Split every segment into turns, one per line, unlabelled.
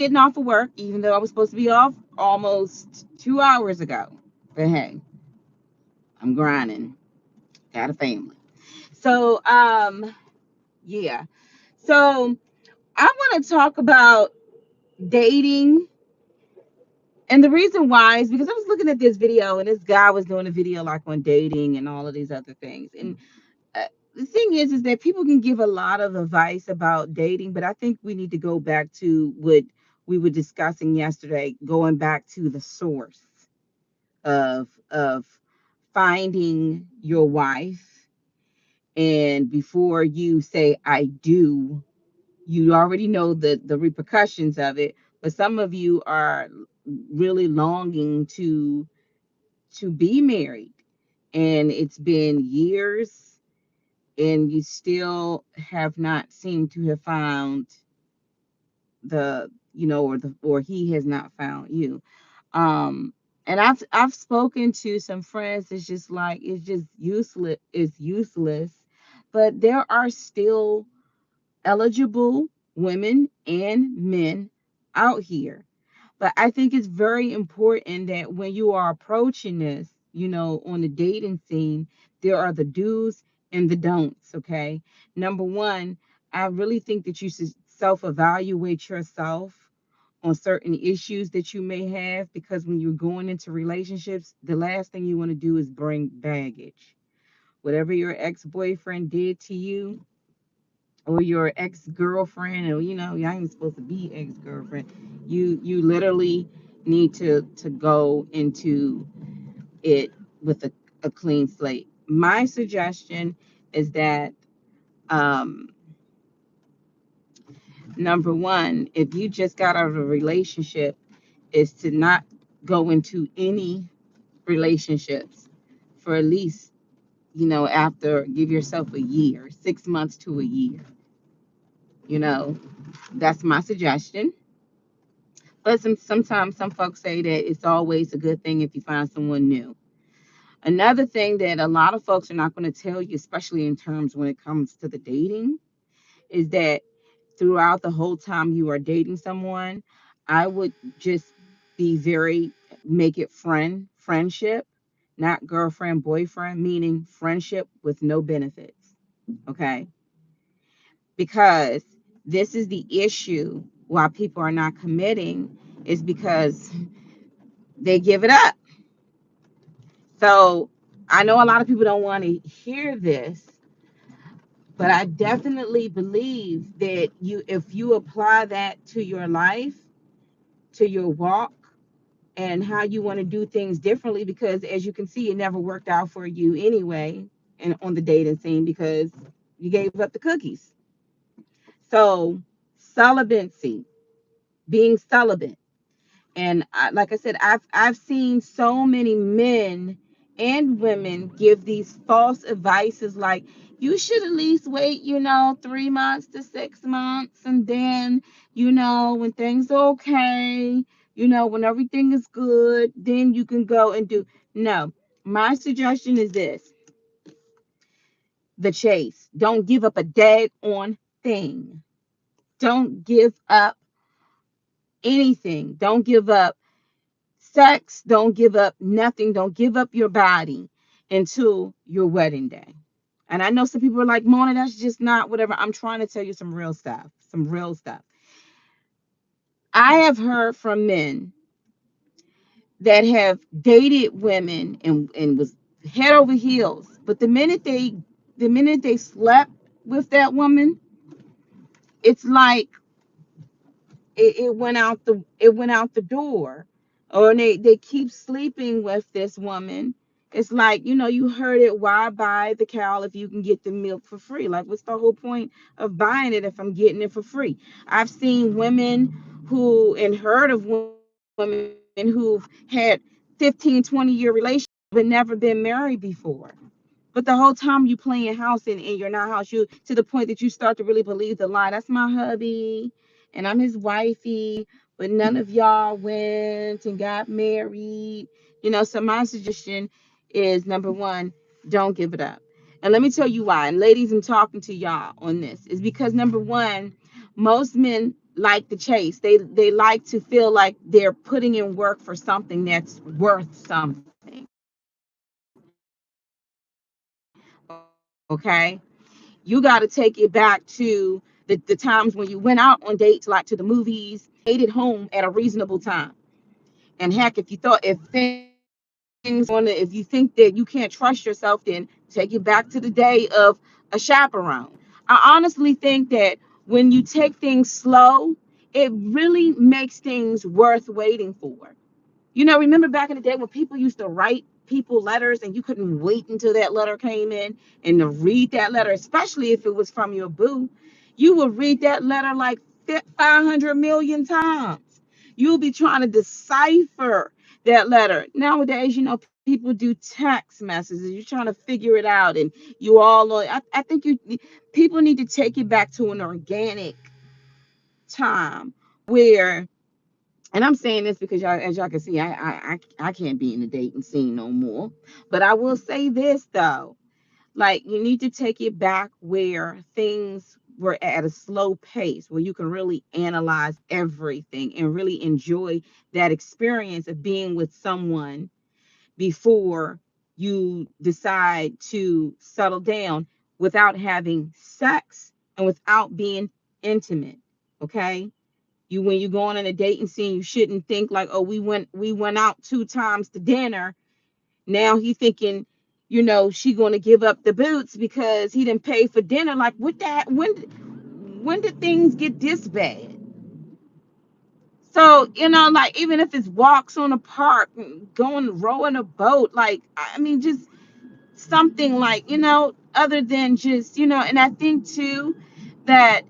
getting off of work, even though I was supposed to be off almost 2 hours ago. But hey, I'm grinding. Got a family. So, yeah. So I want to talk about dating. And the reason why is because I was looking at this video and this guy was doing a video like on dating and all of these other things. And the thing is that people can give a lot of advice about dating, but I think we need to go back to what we were discussing yesterday, going back to the source of finding your wife. And before you say I do, you already know the repercussions of it. But some of you are really longing to be married, and it's been years and you still have not seemed to have found or he has not found you. And I've spoken to some friends. It's just like it's just useless. It's useless. But there are still eligible women and men out here. But I think it's very important that when you are approaching this, on the dating scene, there are the do's and the don'ts. Okay. Number one, I really think that you should self evaluate yourself on certain issues that you may have, because when you're going into relationships, the last thing you want to do is bring baggage. Whatever your ex boyfriend did to you, or your ex-girlfriend, or y'all ain't supposed to be ex-girlfriend. You literally need to go into it with a clean slate. My suggestion is that, um number one, if you just got out of a relationship, is to not go into any relationships for at least, after, give yourself a year, 6 months to a year. you know that's my suggestion. But sometimes some folks say that it's always a good thing if you find someone new. Another thing that a lot of folks are not going to tell you, especially in terms when it comes to the dating, is that throughout the whole time you are dating someone, I would just be very, make it friendship, not girlfriend, boyfriend, meaning friendship with no benefits. Okay. Because this is the issue why people are not committing, is because they give it up. So I know a lot of people don't want to hear this, but I definitely believe that if you apply that to your life, to your walk, and how you want to do things differently, because as you can see, it never worked out for you anyway, and on the dating scene, because you gave up the cookies. So celibacy, being celibate. And like I said, I've seen so many men and women give these false advices, like you should at least wait, 3 months to 6 months, and then, when things are okay, when everything is good, then you can go and do. No, my suggestion is this: the chase. Don't give up a dag on thing. Don't give up anything. Don't give up sex, don't give up nothing, don't give up your body until your wedding day. And I know some people are like, Mona, that's just not whatever. I'm trying to tell you some real stuff, some real stuff. I have heard from men that have dated women and was head over heels, but the minute they slept with that woman, it's like it went out the door. Or they keep sleeping with this woman. It's like, you heard it, why buy the cow if you can get the milk for free? Like, what's the whole point of buying it if I'm getting it for free? I've seen women who, and heard of women who've had 15-20 year relationships but never been married before. But the whole time you playing house and you're not house, you to the point that you start to really believe the lie. That's my hubby and I'm his wifey, but none of y'all went and got married. So my suggestion is, number one, don't give it up. And let me tell you why. And ladies, I'm talking to y'all on this, is because number one, most men like the chase. They like to feel like they're putting in work for something that's worth something. Okay, you got to take it back to the times when you went out on dates, like to the movies, ate at home at a reasonable time. And heck, if things on it, if you think that you can't trust yourself, then take it back to the day of a chaperone. I honestly think that when you take things slow, it really makes things worth waiting for. Remember back in the day when people used to write people letters and you couldn't wait until that letter came in and to read that letter, especially if it was from your boo. You would read that letter like 500 million times. You'll be trying to decipher that letter. Nowadays, people do text messages. You're trying to figure it out, and I think people need to take it back to an organic time where, and I'm saying this because y'all, as y'all can see, I can't be in the dating scene no more. But I will say this though, like you need to take it back where things were at a slow pace, where you can really analyze everything and really enjoy that experience of being with someone before you decide to settle down without having sex and without being intimate. Okay, when you go on a dating scene, you shouldn't think like, oh, we went out 2 times to dinner. Now he thinking, she gonna give up the boots because he didn't pay for dinner. Like what that when did things get this bad? So, like even if it's walks on a park, going rowing a boat, like I mean, just something like, other than just, and I think too that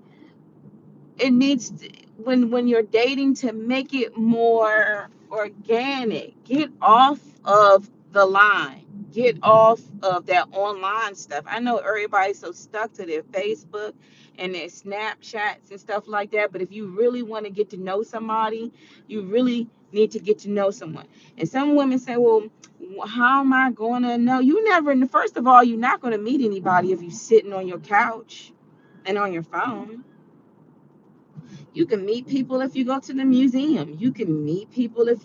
it needs to, when you're dating, to make it more organic. Get off of the line. Get off of that online stuff. I know everybody's so stuck to their Facebook and their Snapchats and stuff like that, but if you really want to get to know somebody, you really need to get to know someone. And some women say, well, how am I going to know? You never, first of all, you're not going to meet anybody if you're sitting on your couch and on your phone. You can meet people if you go to the museum. You can meet people if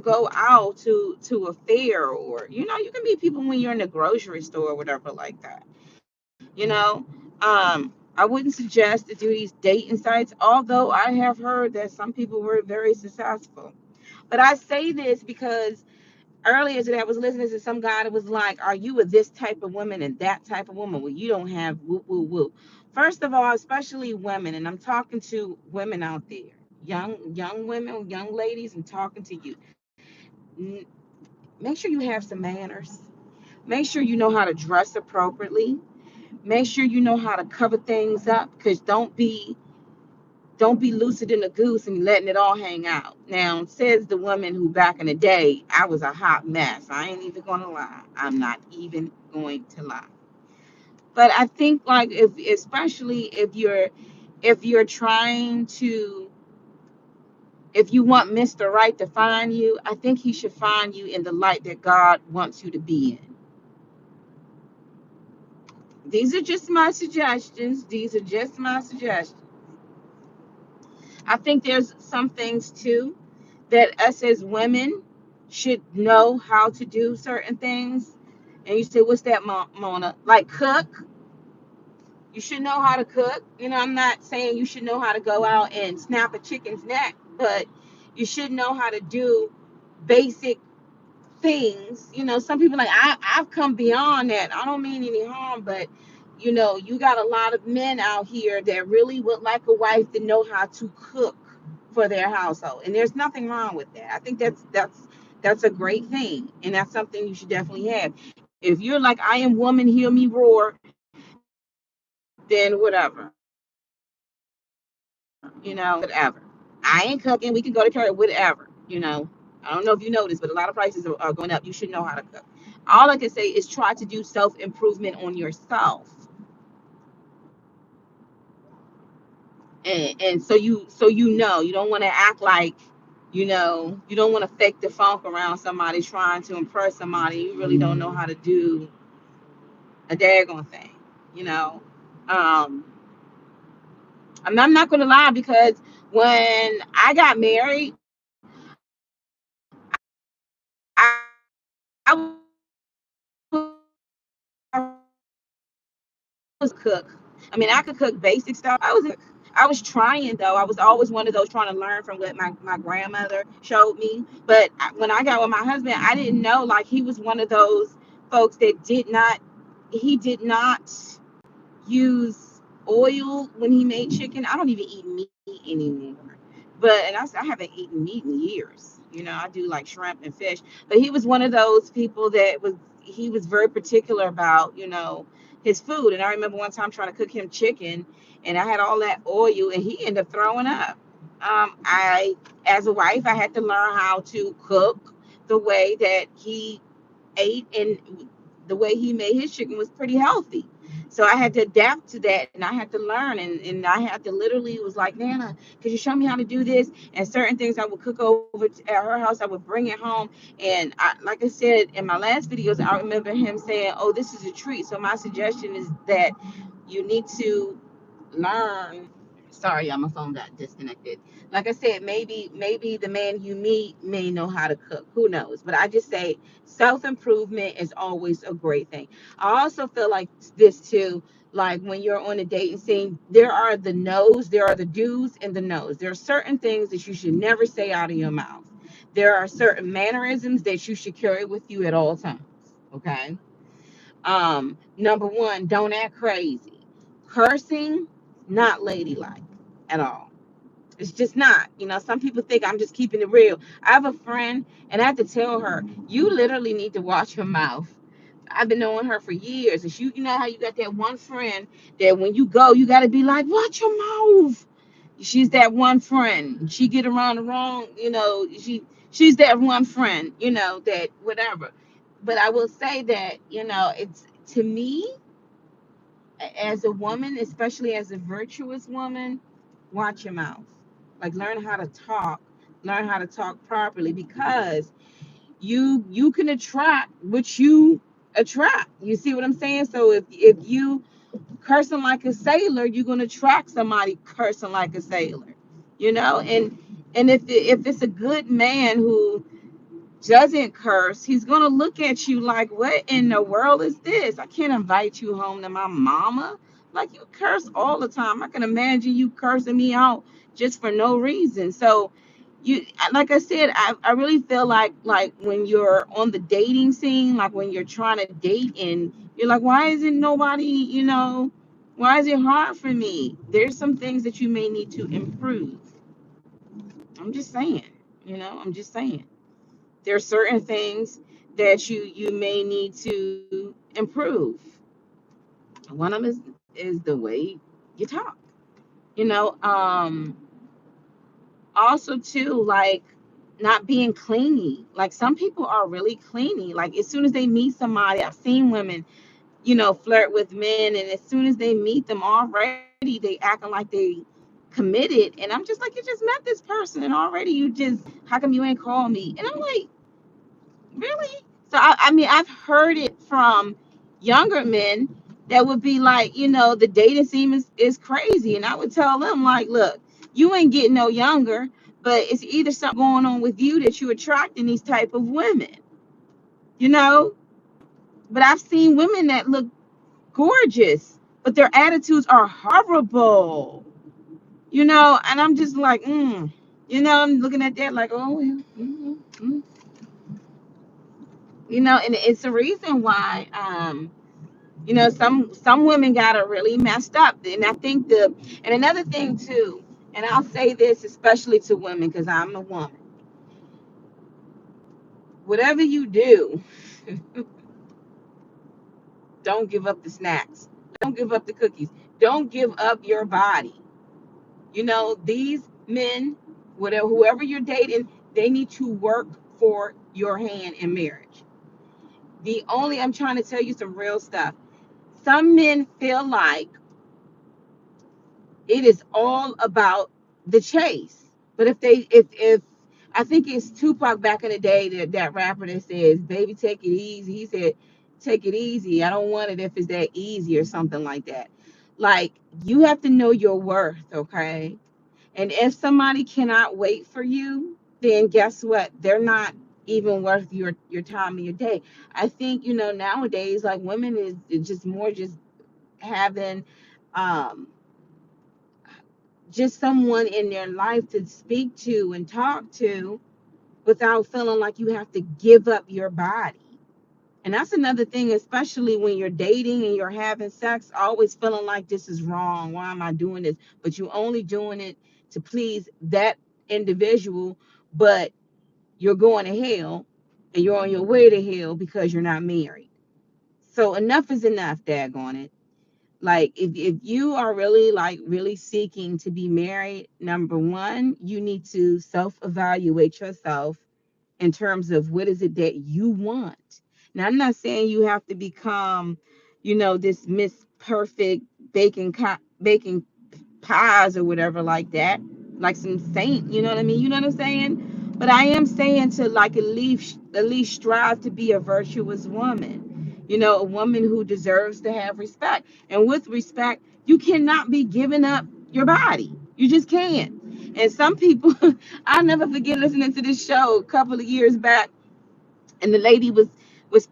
go out to a fair, or you can meet people when you're in the grocery store or whatever like that. You know, I wouldn't suggest to do these dating sites, although I have heard that some people were very successful. But I say this because earlier today I was listening to some guy that was like, are you with this type of woman and that type of woman? Well, you don't have woo woo woo. First of all, especially women, and I'm talking to women out there, young women, young ladies, I'm talking to you. Make sure you have some manners. Make sure you know how to dress appropriately. Make sure you know how to cover things up, because don't be lucid in a goose and letting it all hang out. Now, says the woman who back in the day, I was a hot mess. I ain't even gonna lie. I'm not even going to lie. But I think like especially if you're trying to, if you want Mr. Right to find you, I think he should find you in the light that God wants you to be in. These are just my suggestions. These are just my suggestions. I think there's some things too that us as women should know how to do certain things. And you say, what's that, Mona? Like cook. You should know how to cook. I'm not saying you should know how to go out and snap a chicken's neck, but you should know how to do basic things. Some people like, I've come beyond that. I don't mean any harm, but you got a lot of men out here that really would like a wife to know how to cook for their household, and there's nothing wrong with that. I think that's a great thing, and that's something you should definitely have. If you're like, I am woman, hear me roar, then whatever, whatever. I ain't cooking. We can go to church, whatever. I don't know if you noticed, but a lot of prices are going up. You should know how to cook. All I can say is try to do self-improvement on yourself. And so you don't want to act like, you don't want to fake the funk around somebody trying to impress somebody. You really don't know how to do a daggone thing, you know. Um, I'm not going to lie, because when I got married, I was cook. I mean, I could cook basic stuff. I was trying though. I was always one of those trying to learn from what my grandmother showed me. But when I got with my husband, I didn't know, like, he was one of those folks that did not use oil when he made chicken. I don't even eat meat anymore. I haven't eaten meat in years. I do like shrimp and fish. But he was one of those people that he was very particular about, his food. And I remember one time trying to cook him chicken, and I had all that oil, and he ended up throwing up. I, as a wife, I had to learn how to cook the way that he ate, and the way he made his chicken was pretty healthy. So I had to adapt to that, and I had to learn, and I had to literally was like, Nana, could you show me how to do this? And certain things I would cook over at her house, I would bring it home. And like I said in my last videos, I remember him saying, oh, this is a treat. So my suggestion is that you need to learn. Sorry, y'all, my phone got disconnected. Like I said, maybe the man you meet may know how to cook. Who knows? But I just say self-improvement is always a great thing. I also feel like this too. Like when you're on a dating scene, there are the no's, there are the do's and the no's. There are certain things that you should never say out of your mouth. There are certain mannerisms that you should carry with you at all times. Okay. Number one, don't act crazy. Cursing, not ladylike at all. It's just not. Some people think I'm just keeping it real. I have a friend, and I have to tell her, you literally need to watch your mouth. I've been knowing her for years, and you know how you got that one friend that when you go, you got to be like, watch your mouth. She's that one friend. She get around the wrong, she's that one friend, that whatever. But I will say that, it's, to me, as a woman, especially as a virtuous woman, watch your mouth. Like, learn how to talk properly, because you can attract what you attract. You see what I'm saying? So if you cursing like a sailor, you're gonna attract somebody cursing like a sailor. And if it's a good man who doesn't curse, he's gonna look at you like, what in the world is this? I can't invite you home to my mama. Like, you curse all the time. I can imagine you cursing me out just for no reason. So you, like I said, I really feel like when you're on the dating scene, like when you're trying to date and you're like, why isn't nobody, why is it hard for me? There's some things that you may need to improve. I'm just saying, I'm just saying. There are certain things that you may need to improve. One of them is the way you talk. You know, um, Also too, like, not being clingy. Like, some people are really clingy. Like, as soon as they meet somebody, I've seen women, flirt with men, and as soon as they meet them, already they acting like they committed. And I'm just like, you just met this person, and already how come you ain't call me? And I'm like, really? So I mean, I've heard it from younger men that would be like, the dating scene is crazy. And I would tell them, like, look, you ain't getting no younger, but it's either something going on with you that you're attracting these type of women, you know? But I've seen women that look gorgeous, but their attitudes are horrible, and I'm just like, I'm looking at that like, oh, well, and it's a reason why, some women got it really messed up. And I think and another thing too, and I'll say this especially to women because I'm a woman. Whatever you do, don't give up the snacks. Don't give up the cookies. Don't give up your body. These men, whatever, whoever you're dating, they need to work for your hand in marriage. I'm trying to tell you some real stuff. Some men feel like it is all about the chase. But if I think it's Tupac back in the day, that rapper that says, "Baby, take it easy." He said, "Take it easy. I don't want it if it's that easy," or something like that. Like, you have to know your worth, okay? And if somebody cannot wait for you, then guess what? They're not even worth your time and your day. I think, nowadays, like, women is just more just having um just someone in their life to speak to and talk to without feeling like you have to give up your body. And that's another thing, especially when you're dating and you're having sex, always feeling like this is wrong. Why am I doing this? But you're only doing it to please that individual, but you're going to hell and you're on your way to hell because you're not married. So enough is enough, daggone it. Like, if you are really, like, really seeking to be married, number one, you need to self-evaluate yourself in terms of what is it that you want. Now, I'm not saying you have to become, this Miss Perfect baking pies or whatever like that, like some saint. You know what I mean? You know what I'm saying? But I am saying to, like, at least strive to be a virtuous woman. A woman who deserves to have respect. And with respect, you cannot be giving up your body. You just can't. And some people, I'll never forget listening to this show a couple of years back, and the lady was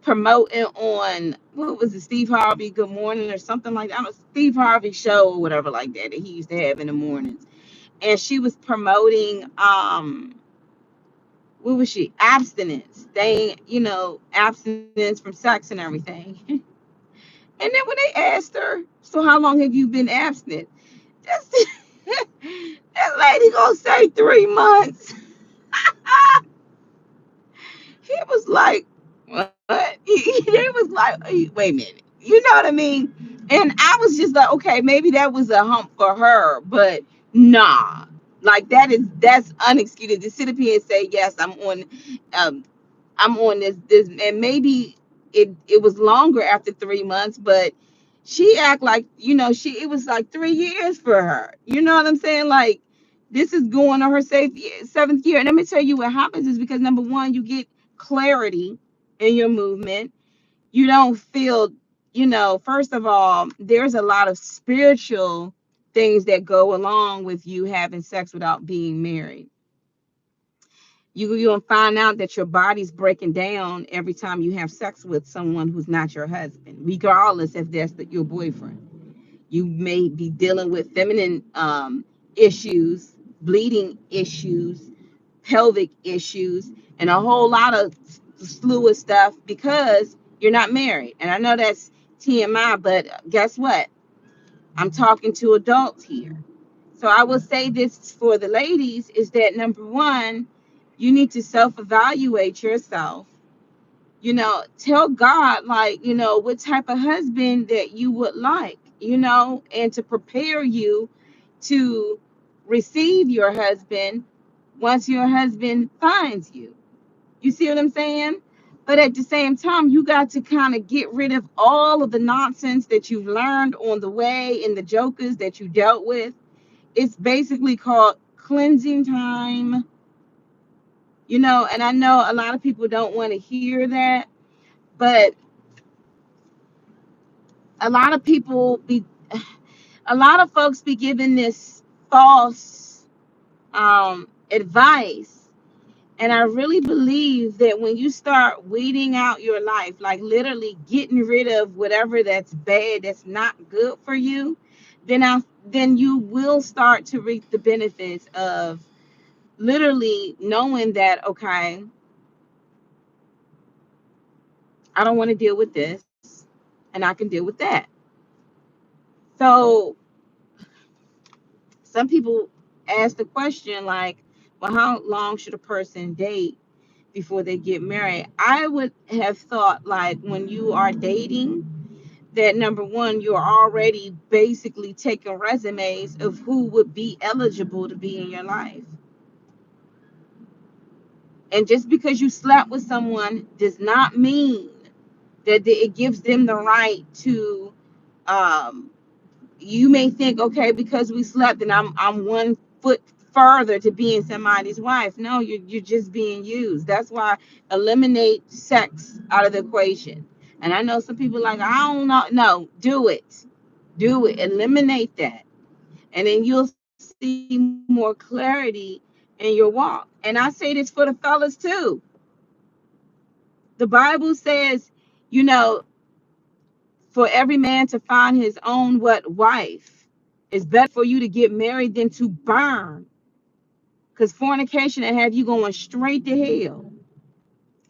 promoting on, what was it, Steve Harvey Good Morning or something like that. Steve Harvey show or whatever like that he used to have in the mornings. And she was promoting what was she? Abstinence. Abstinence from sex and everything. And then when they asked her, so how long have you been abstinent? That's, that lady gonna say 3 months. He was like, what? He was like, wait a minute. You know what I mean? And I was just like, okay, maybe that was a hump for her, but nah. Like, that's unexcused to sit up here and say, yes, um, I'm on this, and maybe it was longer after 3 months, but she act like, it was like 3 years for her. You know what I'm saying? Like, this is going on her seventh year. And let me tell you what happens is, because number one, you get clarity in your movement. You don't feel, first of all, there's a lot of spiritual things that go along with you having sex without being married. You'll find out that your body's breaking down every time you have sex with someone who's not your husband, regardless if that's your boyfriend. You may be dealing with feminine issues, bleeding issues, pelvic issues, and a whole lot of slew of stuff because you're not married. And I know that's TMI, but guess what? I'm talking to adults here. So I will say this for the ladies is that, number one, you need to self-evaluate yourself. Tell God, like, what type of husband that you would like, and to prepare you to receive your husband once your husband finds you. You see what I'm saying? But at the same time, you got to kind of get rid of all of the nonsense that you've learned on the way and the jokers that you dealt with. It's basically called cleansing time, and I know a lot of people don't want to hear that, but a lot of people be, a lot of folks be giving this false advice. And I really believe that when you start weeding out your life, like literally getting rid of whatever that's bad, that's not good for you, then you will start to reap the benefits of literally knowing that, okay, I don't want to deal with this, and I can deal with that. So some people ask the question like, well, how long should a person date before they get married? I would have thought, like, when you are dating, that number one, you're already basically taking resumes of who would be eligible to be in your life. And just because you slept with someone does not mean that it gives them the right to, um, you may think, okay, because we slept, and I'm 1 foot further to being somebody's wife. No, you're just being used. That's why eliminate sex out of the equation. And I know some people like, I don't know. No, do it. Do it. Eliminate that. And then you'll see more clarity in your walk. And I say this for the fellas too. The Bible says, you know, for every man to find his own what wife. It's better for you to get married than to burn. Because fornication will have you going straight to hell.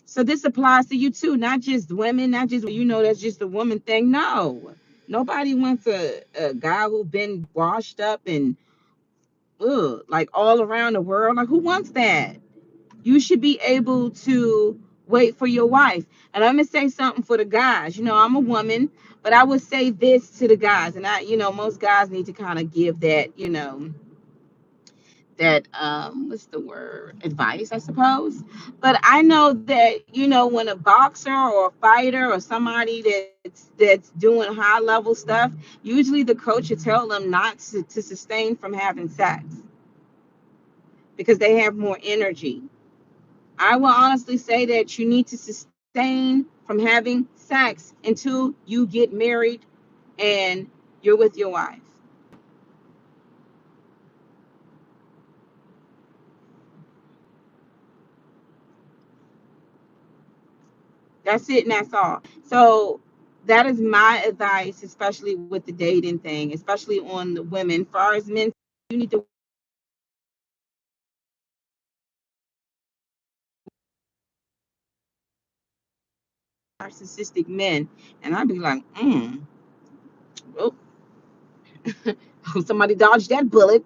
So this applies to you too, not just women, not just, that's just a woman thing. No. Nobody wants a guy who been washed up and like all around the world. Like, who wants that? You should be able to wait for your wife. And I'm gonna say something for the guys. I'm a woman, but I would say this to the guys, and most guys need to kind of give that, that what's the word, advice, I suppose. But I know that when a boxer or a fighter or somebody that's doing high level stuff, usually the coach will tell them not to sustain from having sex because they have more energy. I will honestly say that you need to sustain from having sex until you get married and you're with your wife. That's it and that's all. So that is my advice, especially with the dating thing, especially on the women. As far as men, you need to narcissistic men. And I'd be like, oh, somebody dodged that bullet.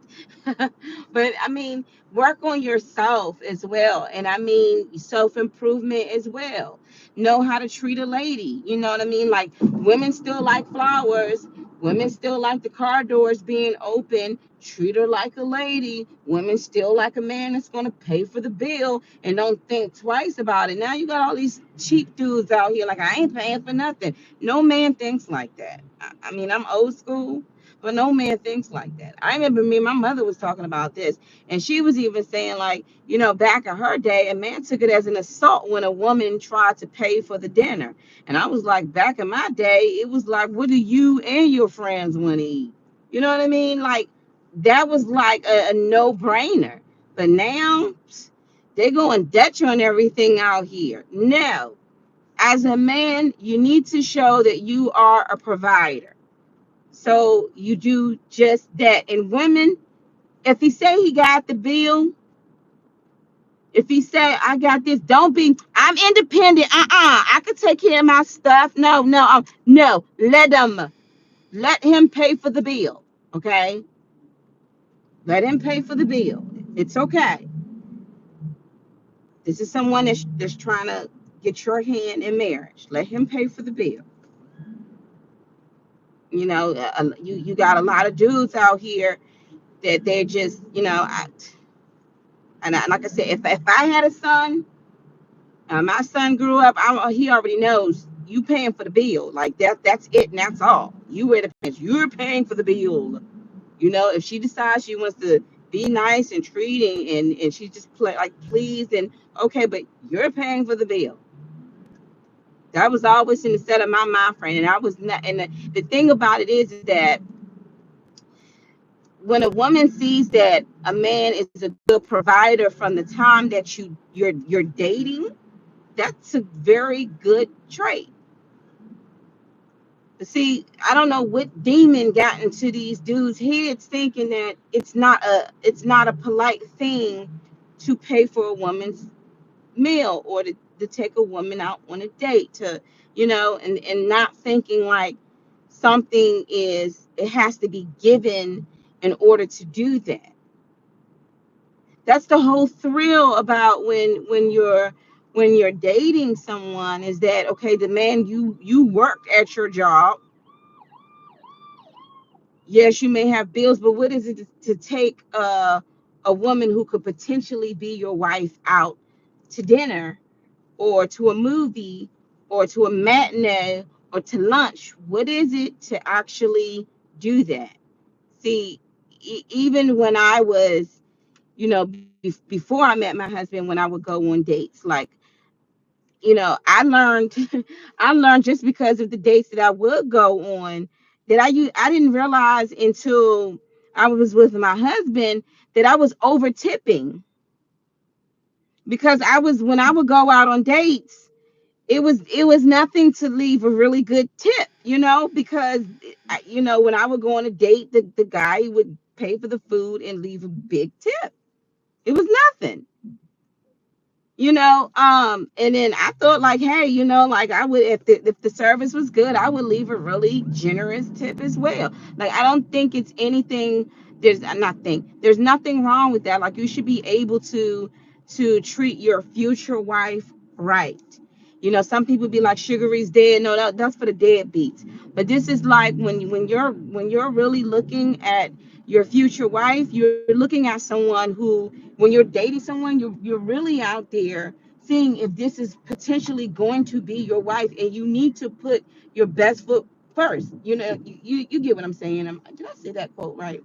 But I mean, work on yourself as well. And I mean, self improvement as well. Know how to treat a lady. You know what I mean? Like, women still like flowers. Women still like the car doors being open. Treat her like a lady. Women still like a man that's going to pay for the bill and don't think twice about it. Now you got all these cheap dudes out here like, I ain't paying for nothing. No man thinks like that. I mean, I'm old school, but no man thinks like that. I remember me and my mother was talking about this, and she was even saying, like, back in her day, a man took it as an assault when a woman tried to pay for the dinner. And I was like, back in my day, it was like, what do you and your friends want to eat? You know what I mean? Like, that was like a no-brainer. But now, they're going Dutch on everything out here. No. As a man, you need to show that you are a provider. So you do just that. And women, if he say he got the bill, if he say I got this, don't be. I'm independent. I could take care of my stuff. No, no, no. Let him pay for the bill. Okay, let him pay for the bill. It's okay. This is someone that's trying to get your hand in marriage. Let him pay for the bill. You got a lot of dudes out here that they're just, like I said, if I had a son, my son grew up, he already knows you paying for the bill. Like that's it and that's all. You're paying for the bill. If she decides she wants to be nice and treating and she just play like please, then okay, but you're paying for the bill. That was always in the set of my mind frame. And I was not, and the thing about it is that when a woman sees that a man is a good provider from the time that you're dating, that's a very good trait. But see, I don't know what demon got into these dudes' heads thinking that it's not a polite thing to pay for a woman's meal or to take a woman out on a date and not thinking like something it has to be given in order to do that. That's the whole thrill about when you're dating someone, is that okay, the man, you work at your job. Yes, you may have bills, but what is it to take a woman who could potentially be your wife out to dinner or to a movie or to a matinee or to lunch? What is it to actually do that? See, even when I was, before I met my husband, when I would go on dates, like, I learned, I learned just because of the dates that I would go on, that I didn't realize until I was with my husband that I was over tipping, because I was when I would go out on dates, it was nothing to leave a really good tip, because when I would go on a date, the guy would pay for the food and leave a big tip. It was nothing. And then I thought, like, hey, like, I would, if the service was good, I would leave a really generous tip as well. Like, I don't think it's anything. There's nothing wrong with that. Like, you should be able to treat your future wife right. Some people be like, Sugary's dead. No, that's for the deadbeats. But this is like, when you're really looking at your future wife, you're looking at someone who, when you're dating someone, you're really out there seeing if this is potentially going to be your wife, and you need to put your best foot first. You get what I'm saying. Did I say that quote right?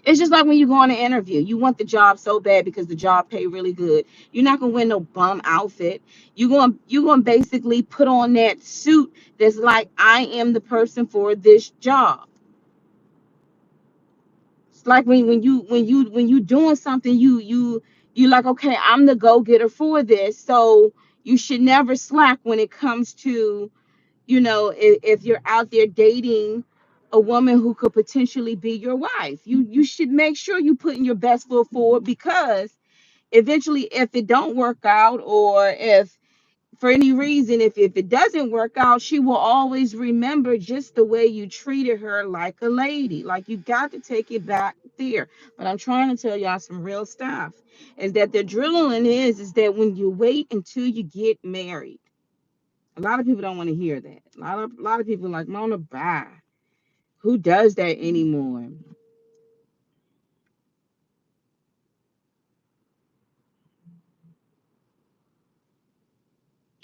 It's just like when you go on an interview, you want the job so bad because the job pay really good. You're not gonna wear no bum outfit. You gonna basically put on that suit that's like, I am the person for this job. It's like when you doing something, you like, okay, I'm the go-getter for this. So you should never slack when it comes to, if you're out there dating a woman who could potentially be your wife. You should make sure you putting your best foot forward, because eventually, if it don't work out, or if for any reason, if it doesn't work out, she will always remember just the way you treated her like a lady. Like, you got to take it back there. But I'm trying to tell y'all some real stuff. Is that the drilling is that when you wait until you get married, a lot of people don't want to hear that. A lot of people are like, Mona, bye. Who does that anymore?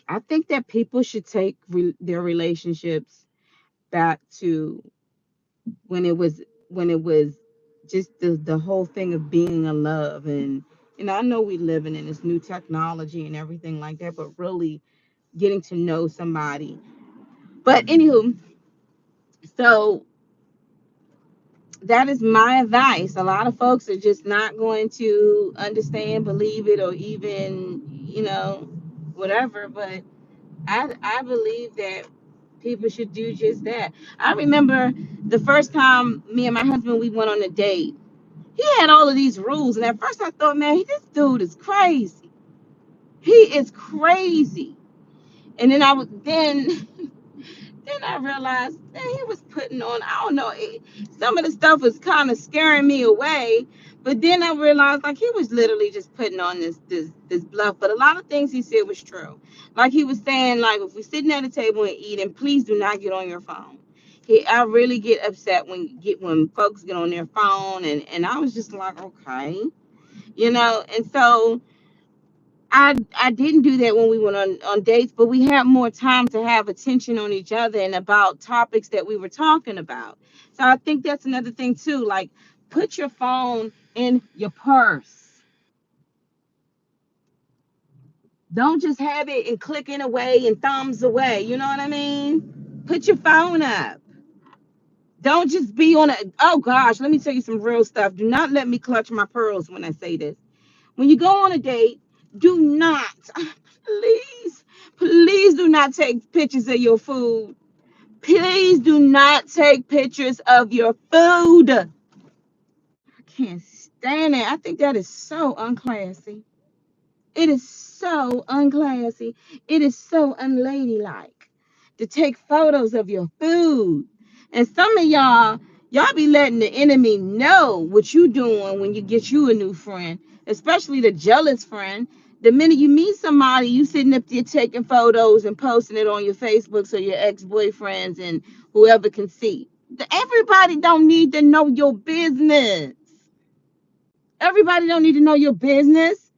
I think that people should take their relationships back to when it was just the whole thing of being in love. And I know we living in this new technology and everything like that, but really getting to know somebody. But anywho, so that is my advice. A lot of folks are just not going to understand, believe it, or even, whatever. But I believe that people should do just that. I remember the first time me and my husband, we went on a date. He had all of these rules, and at first I thought, man, this dude is crazy. He is crazy. And then I realized that he was putting on, I don't know, some of the stuff was kind of scaring me away. But then I realized, like, he was literally just putting on this bluff. But a lot of things he said was true. Like, he was saying, like, if we're sitting at a table and eating, please do not get on your phone. I really get upset when folks get on their phone, and I was just like, okay, And so I didn't do that when we went on dates, but we had more time to have attention on each other and about topics that we were talking about. So I think that's another thing too. Like, put your phone in your purse. Don't just have it and clicking away and thumbs away. You know what I mean? Put your phone up. Don't just be on a, oh gosh, let me tell you some real stuff. Do not let me clutch my pearls when I say this. When you go on a date, do not, please do not take pictures of your food. Please do not take pictures of your food. I can't stand it. I think that is so unclassy. It is so unclassy. It is so unladylike to take photos of your food. And some of y'all be letting the enemy know what you doing when you get you a new friend, especially the jealous friend. The minute you meet somebody, you sitting up there taking photos and posting it on your Facebook so your ex-boyfriends and whoever can see. Everybody don't need to know your business. Everybody don't need to know your business.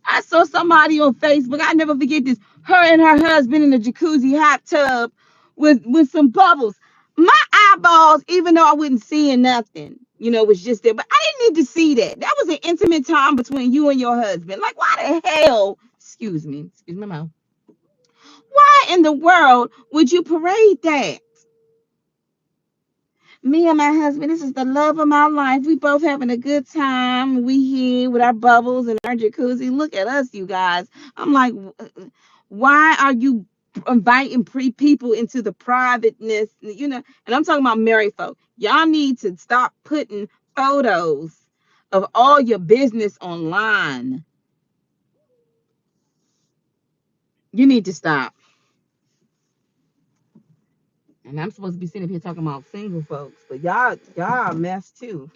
I saw somebody on Facebook. I never forget this. Her and her husband in the jacuzzi hot tub with some bubbles. My eyeballs, even though I wasn't seeing nothing, was just there. But I didn't need to see that. That was an intimate time between you and your husband. Like, why the hell? Excuse my mouth. Why in the world would you parade that? Me and my husband, this is the love of my life. We both having a good time. We here with our bubbles and our jacuzzi. Look at us, you guys. I'm like, why are you inviting people into the privateness? You know, and I'm talking about married folk. Y'all need to stop putting photos of all your business online. You need to stop. And I'm supposed to be sitting up here talking about single folks, but y'all a mess too.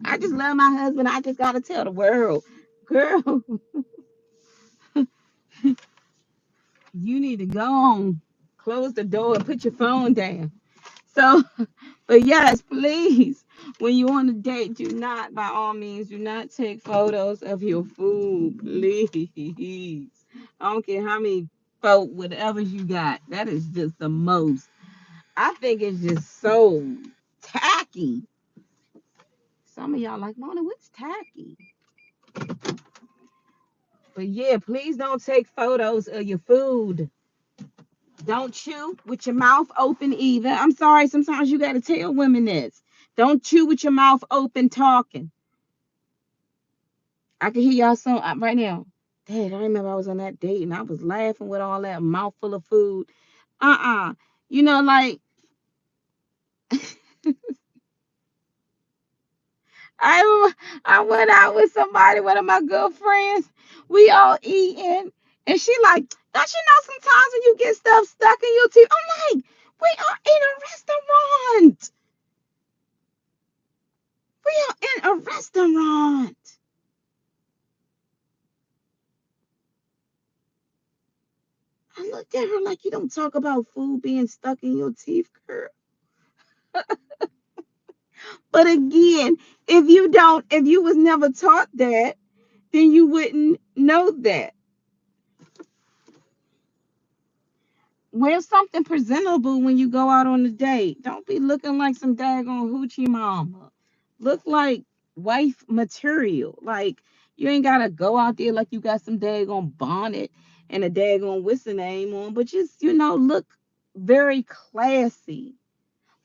I just love my husband. I just gotta tell the world, girl, you need to go on, close the door, and put your phone down. So, but yes, please, when you on a date, do not, by all means, do not take photos of your food, please. I don't care how many whatever you got. That is just the most. I think it's just so tacky. Some of y'all like, Mona, what's tacky? But yeah, please don't take photos of your food. Don't chew with your mouth open either. I'm sorry, sometimes you got to tell women this. Don't chew with your mouth open talking. I can hear y'all right now. Dad, I remember I was on that date and I was laughing with all that mouthful of food. You know, like, I I went out with somebody, one of my good friends. We all eating, and she like, don't you know sometimes when you get stuff stuck in your teeth? I'm like, we are in a restaurant. We are in a restaurant. I looked at her like, you don't talk about food being stuck in your teeth, girl. But again, if you was never taught that, then you wouldn't know that. Wear something presentable when you go out on a date. Don't be looking like some daggone hoochie mama. Look like wife material. Like, you ain't gotta go out there like you got some daggone bonnet and a daggone whistle name on, but just, look very classy.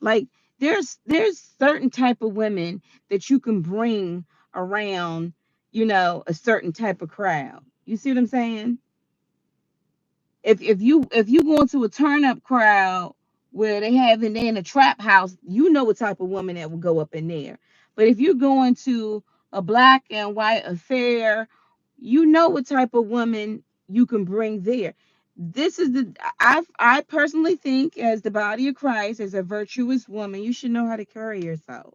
Like, there's certain type of women that you can bring around, a certain type of crowd. You see what I'm saying? If you go into a turn up crowd where they in a trap house, you know what type of woman that would go up in there. But if you're going to a black and white affair, you know what type of woman you can bring there. This is I personally think, as the body of Christ, as a virtuous woman, you should know how to carry yourself.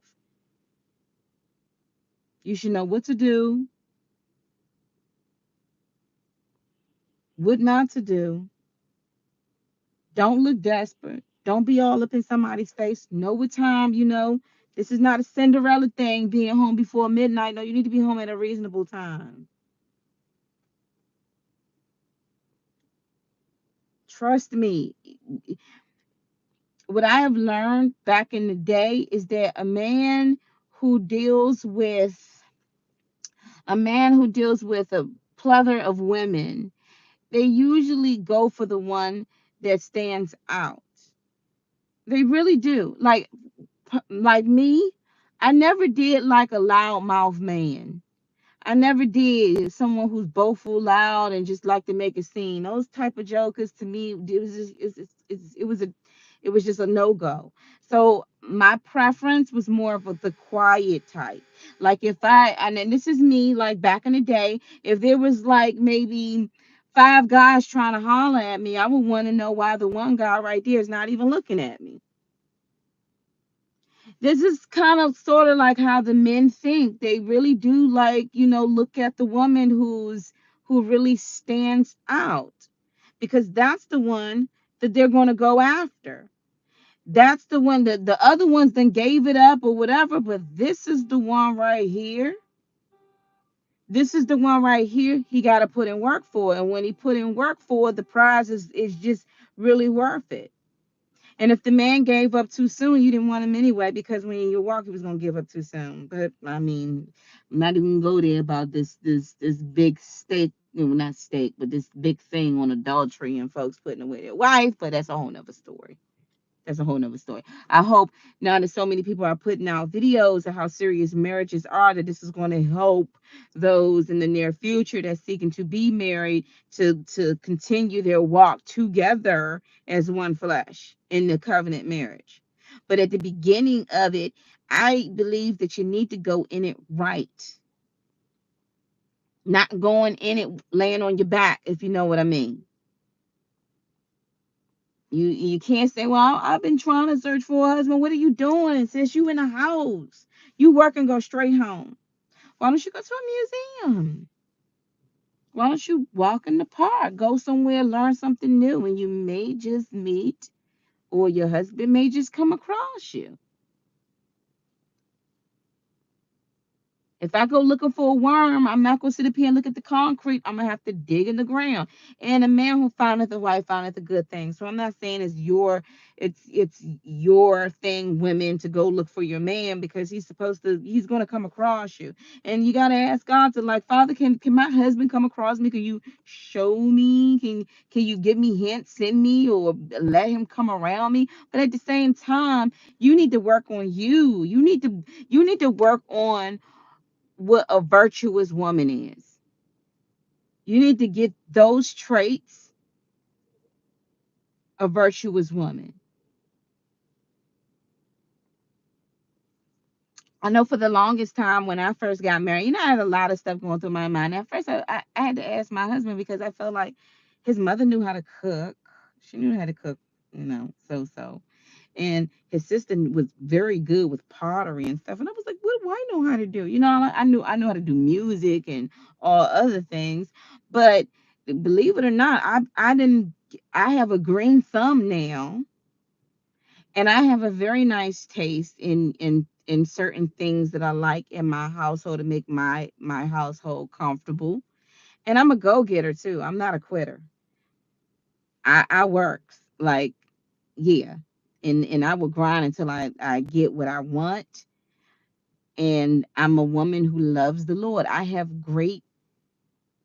You should know what to do, what not to do. Don't look desperate. Don't be all up in somebody's face. Know what time, This is not a Cinderella thing, being home before midnight. No, you need to be home at a reasonable time. Trust me. What I have learned back in the day is that who deals with a man who deals with a plethora of women, they usually go for the one that stands out. They really do. Like me, I never did like a loudmouth man. I never did someone who's boastful, loud, and just like to make a scene. Those type of jokers, to me, it was just a no go. So my preference was more of the quiet type. Like, and then this is me, like back in the day, if there was like maybe five guys trying to holler at me, I would want to know why the one guy right there is not even looking at me. This is kind of sort of like how the men think. They really do, like, look at the woman who really stands out, because that's the one that they're going to go after. That's the one that the other ones then gave it up or whatever, but this is the one right here. This is the one right here he got to put in work for. And when he put in work for, the prize is just really worth it. And if the man gave up too soon, you didn't want him anyway, because when you walk, he was gonna give up too soon. But I mean, I'm not even gonna go there about this big stake, not stake, but this big thing on adultery and folks putting away their wife. But that's a whole nother story. That's a whole nother story. I hope now that so many people are putting out videos of how serious marriages are, that this is going to help those in the near future that's seeking to be married to continue their walk together as one flesh in the covenant marriage. But at the beginning of it, I believe that you need to go in it right, not going in it laying on your back, if you know what I mean. You can't say, well, I've been trying to search for a husband. What are you doing? Since you in the house, you work and go straight home. Why don't you go to a museum? Why don't you walk in the park? Go somewhere, learn something new, and you may just meet, or your husband may just come across you. If I go looking for a worm, I'm not going to sit up here and look at the concrete. I'm going to have to dig in the ground. And a man who findeth a wife findeth a good thing. So I'm not saying it's your thing, women, to go look for your man, because he's going to come across you. And you got to ask God to, like, Father, can my husband come across me? Can you show me? Can you give me hints, send me, or let him come around me? But at the same time, you need to work on you. You need to work on what a virtuous woman is. You need to get those traits of virtuous woman. I know for the longest time when I first got married, I had a lot of stuff going through my mind. At first, I had to ask my husband, because I felt like his mother knew how to cook. She knew how to cook, so. And his sister was very good with pottery and stuff. And I was like, what do I know how to do? I knew how to do music and all other things. But believe it or not, I have a green thumb now, and I have a very nice taste in certain things that I like in my household to make my household comfortable. And I'm a go-getter too. I'm not a quitter. I works like, yeah. And I will grind until I get what I want. And I'm a woman who loves the Lord. I have great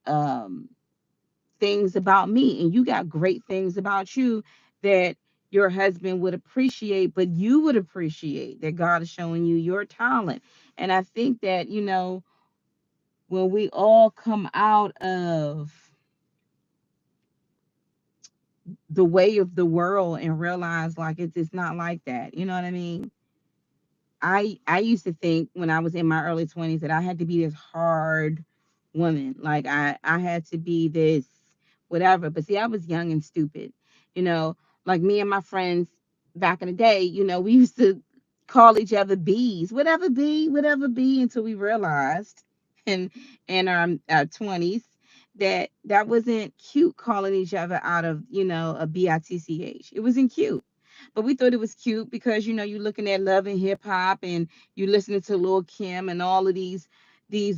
um things about me, and you got great things about you that your husband would appreciate, but you would appreciate that God is showing you your talent. And I think that, when we all come out of the way of the world and realize, like, it's not like that. You know what I mean? I used to think when I was in my early 20s that I had to be this hard woman. Like, I had to be this whatever. But see, I was young and stupid. You know, like me and my friends back in the day, we used to call each other bees, whatever bee, until we realized in our 20s that that wasn't cute, calling each other out of, a bitch. It wasn't cute. But we thought it was cute because, you're looking at Love and Hip Hop, and you listening to Lil Kim and all of these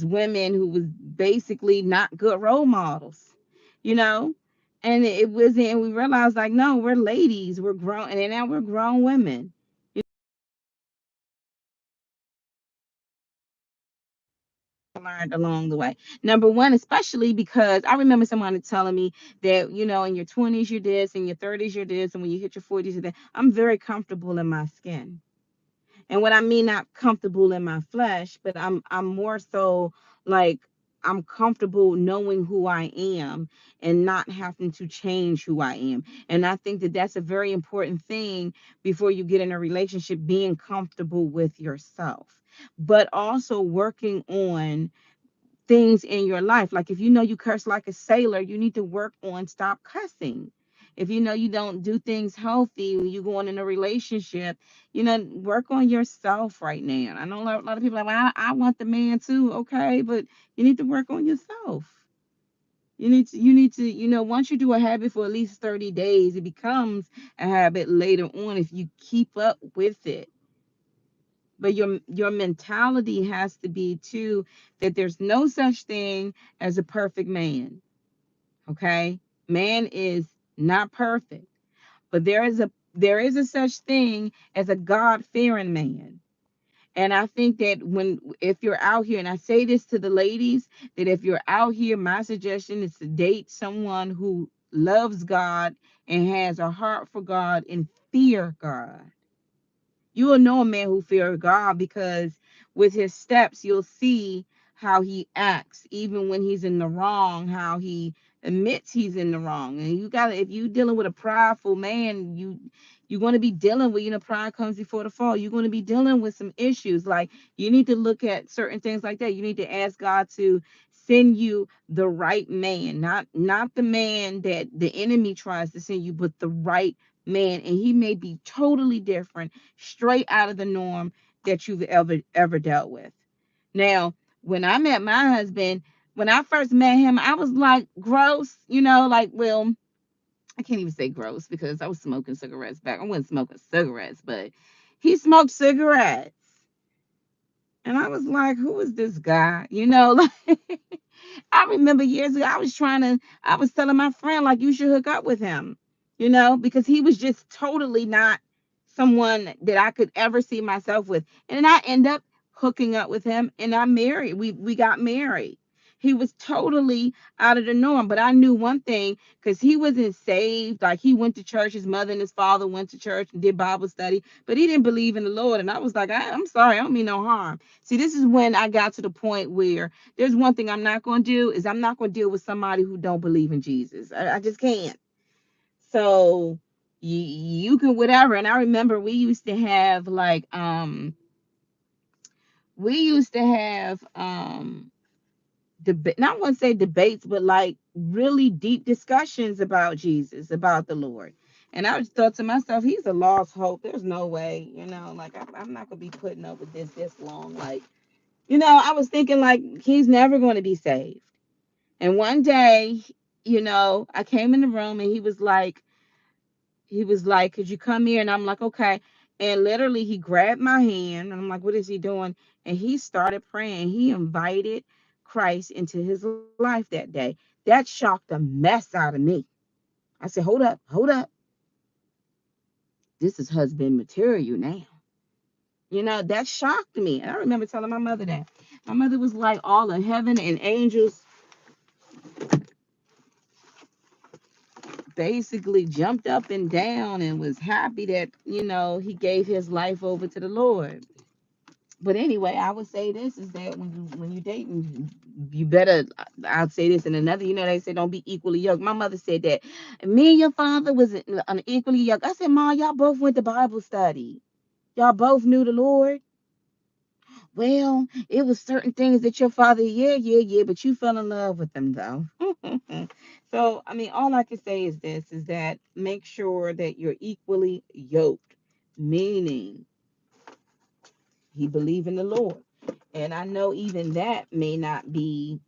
women who was basically not good role models, you know. And it wasn't. And we realized, like, no, we're ladies, we're grown, and now we're grown women. Learned along the way. Number one, especially because I remember someone telling me that, in your 20s you're this, in your 30s you're this, and when you hit your 40s you're that. I'm very comfortable in my skin. And what I mean, not comfortable in my flesh, but I'm more so like, I'm comfortable knowing who I am and not having to change who I am. And I think that that's a very important thing before you get in a relationship, being comfortable with yourself, but also working on things in your life. Like, if you curse like a sailor, you need to work on stop cussing. If you don't do things healthy when you go on in a relationship, work on yourself right now. I know a lot of people are like, well, I want the man too. Okay, but you need to work on yourself. You need to, once you do a habit for at least 30 days, it becomes a habit later on if you keep up with it. But your mentality has to be too, that there's no such thing as a perfect man. Okay, man is not perfect, but there is a such thing as a God-fearing man. And I think that if you're out here, and I say this to the ladies, that if you're out here, my suggestion is to date someone who loves God and has a heart for God and fear God. You will know a man who fears God because with his steps, you'll see how he acts, even when he's in the wrong, how he admits he's in the wrong. And you gotta, if you dealing with a prideful man, you're going to be dealing with, pride comes before the fall. You're going to be dealing with some issues. Like, you need to look at certain things like that. You need to ask God to send you the right man, not the man that the enemy tries to send you, but the right man. And he may be totally different, straight out of the norm that you've ever dealt with. Now, when I met my husband, when I first met him, I was like gross, like, well, I can't even say gross because I was smoking cigarettes back. I wasn't smoking cigarettes, but he smoked cigarettes. And I was like, who is this guy? Like, I remember years ago, I was telling my friend, like, you should hook up with him, because he was just totally not someone that I could ever see myself with. And I end up hooking up with him, and I married. We got married. He was totally out of the norm, but I knew one thing, because he wasn't saved. Like, he went to church. His mother and his father went to church and did Bible study, but he didn't believe in the Lord. And I was like, I'm sorry, I don't mean no harm. See, this is when I got to the point where there's one thing I'm not going to do, is I'm not going to deal with somebody who don't believe in Jesus. I just can't. So you can whatever. And I remember we used to have like we used to have debate, not want to say debates, but like really deep discussions about Jesus, about the Lord. And I just thought to myself, he's a lost hope. There's no way, like, I'm not gonna be putting up with this long. Like, I was thinking, like, he's never going to be saved. And one day, I came in the room and he was like, could you come here? And I'm like, okay. And literally he grabbed my hand and I'm like, what is he doing? And he started praying. He invited Christ into his life that day. That shocked the mess out of me. I said, hold up. This is husband material now. That shocked me. And I remember telling my mother that. My mother was like, all of heaven and angels basically jumped up and down and was happy that, he gave his life over to the Lord. But anyway, I would say this is that when you dating, you better, I'll say this and another, they say don't be equally yoked. My mother said that me and your father was unequally yoked. I said, Ma, y'all both went to Bible study. Y'all both knew the Lord. Well, it was certain things that your father, yeah, but you fell in love with them though. So, I mean, all I can say is this, is that make sure that you're equally yoked, meaning he believe in the Lord. And I know even that may not be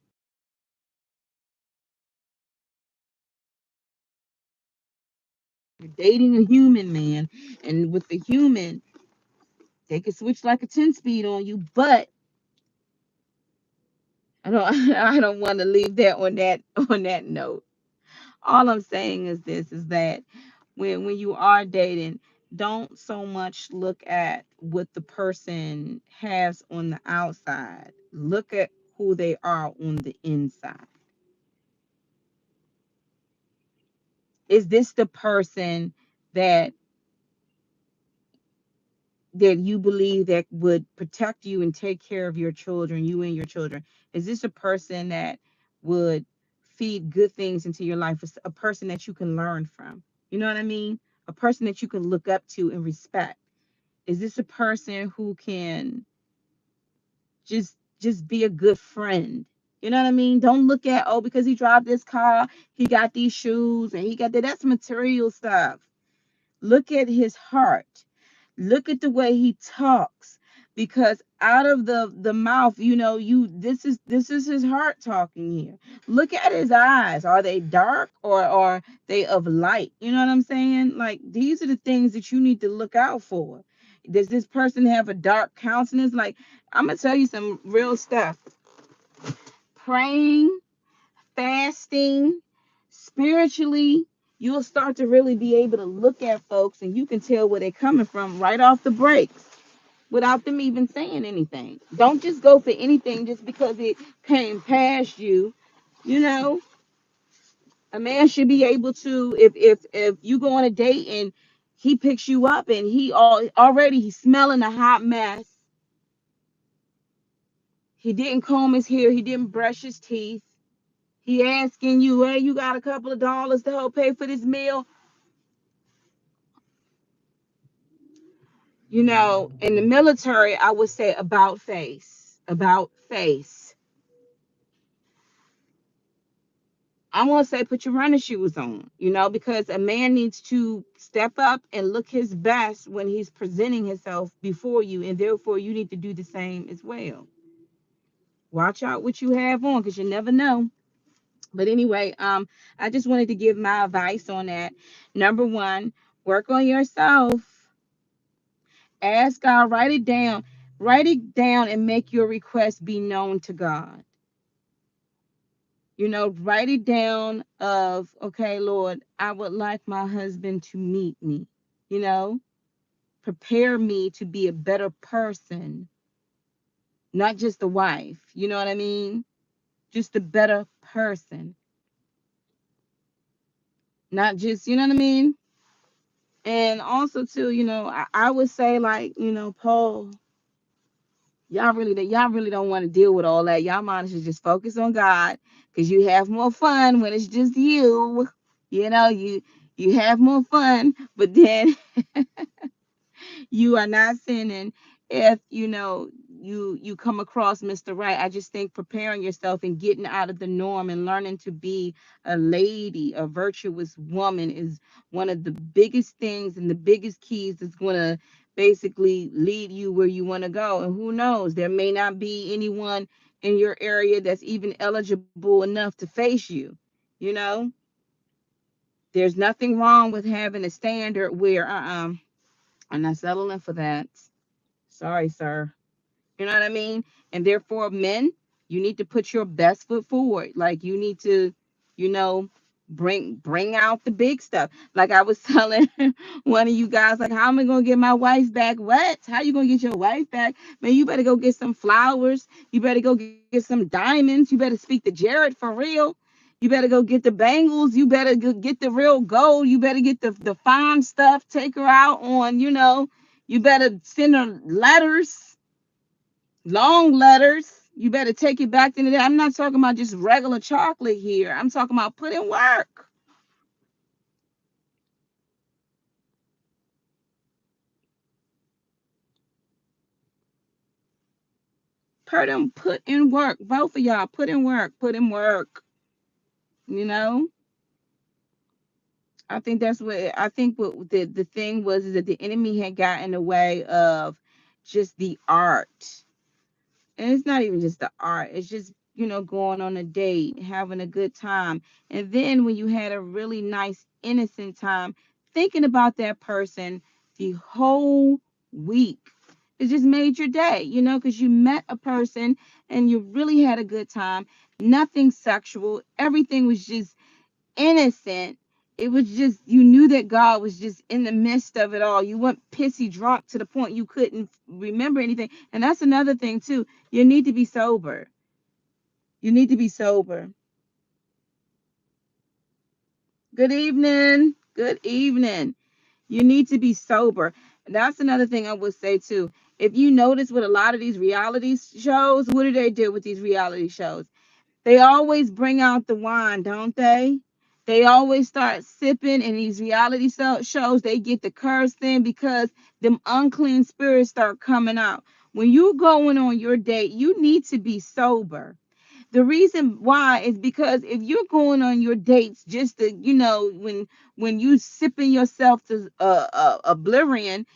dating a human, man. And with the human, they can switch like a 10 speed on you, but I don't I don't want to leave that on that note. All I'm saying is this, is that when you are dating, don't so much look at what the person has on the outside. Look at who they are on the inside. Is this the person that you believe that would protect you and take care of your children, you and your children? Is this a person that would feed good things into your life? A person that you can learn from? You know what I mean? A person that you can look up to and respect. Is this a person who can just be a good friend? You know what I mean? Don't look at, oh, because he drives this car, he got these shoes, and he got that. That's material stuff. Look at his heart. Look at the way he talks, because out of the mouth, this is his heart talking here. Look at his eyes. Are they dark or are they of light? You know what I'm saying? Like, these are the things that you need to look out for. Does this person have a dark countenance? Like, I'm gonna tell you some real stuff. Praying, fasting, spiritually, you'll start to really be able to look at folks and you can tell where they're coming from right off the breaks without them even saying anything. Don't just go for anything just because it came past you. You know, a man should be able to, if you go on a date and He picks you up and already he's smelling a hot mess. He didn't comb his hair. He didn't brush his teeth. He asking you, hey, you got a couple of dollars to help pay for this meal? In the military, I would say about face. About face. I want to say put your running shoes on, because a man needs to step up and look his best when he's presenting himself before you, and therefore you need to do the same as well. Watch out what you have on because you never know. But anyway, I just wanted to give my advice on that. Number one, work on yourself. Ask God, write it down and make your request be known to God. Write it down of, okay, Lord, I would like my husband to meet me. You know, prepare me to be a better person, not just a wife. You know what I mean? Just a better person, not just, you know what I mean? And also too, I would say like, Paul, y'all really don't want to deal with all that. Y'all might should just focus on God because you have more fun when it's just you. You have more fun, but then you are not sinning if you come across Mr. Right. I just think preparing yourself and getting out of the norm and learning to be a lady, a virtuous woman is one of the biggest things and the biggest keys that's going to basically lead you where you want to go. And who knows, there may not be anyone in your area that's even eligible enough to face you. You know, there's nothing wrong with having a standard where I'm not settling for that. Sorry, sir. You know what I mean? And therefore, men, you need to put your best foot forward. Like you need to, you know, bring out the big stuff. Like I was telling one of you guys, like, how am I gonna get my wife back? What? How you gonna get your wife back? Man, you better go get some flowers. You better go get some diamonds. You better speak to Jared for real. You better go get the bangles. You better go get the real gold. You better get the fine stuff. Take her out on, you better send her letters, long letters. You better take it back to the day. I'm not talking about just regular chocolate here. I'm talking about put in work. Put in work. Both of y'all put in work. Put in work. You know? I think what the thing was is that the enemy had gotten in the way of just the art. And it's not even just the art, it's just, going on a date, having a good time. And then when you had a really nice, innocent time, thinking about that person the whole week, it just made your day, because you met a person and you really had a good time. Nothing sexual, everything was just innocent. It was just, you knew that God was just in the midst of it all. You weren't pissy drunk to the point you couldn't remember anything. And that's another thing too. You need to be sober. You need to be sober. Good evening. Good evening. You need to be sober. And that's another thing I would say too. If you notice with a lot of these reality shows, what do they do with these reality shows? They always bring out the wine, don't they? They always start sipping in these reality shows. They get the cursing because them unclean spirits start coming out. When you're going on your date, you need to be sober. The reason why is because if you're going on your dates just to, when you sipping yourself to oblivion,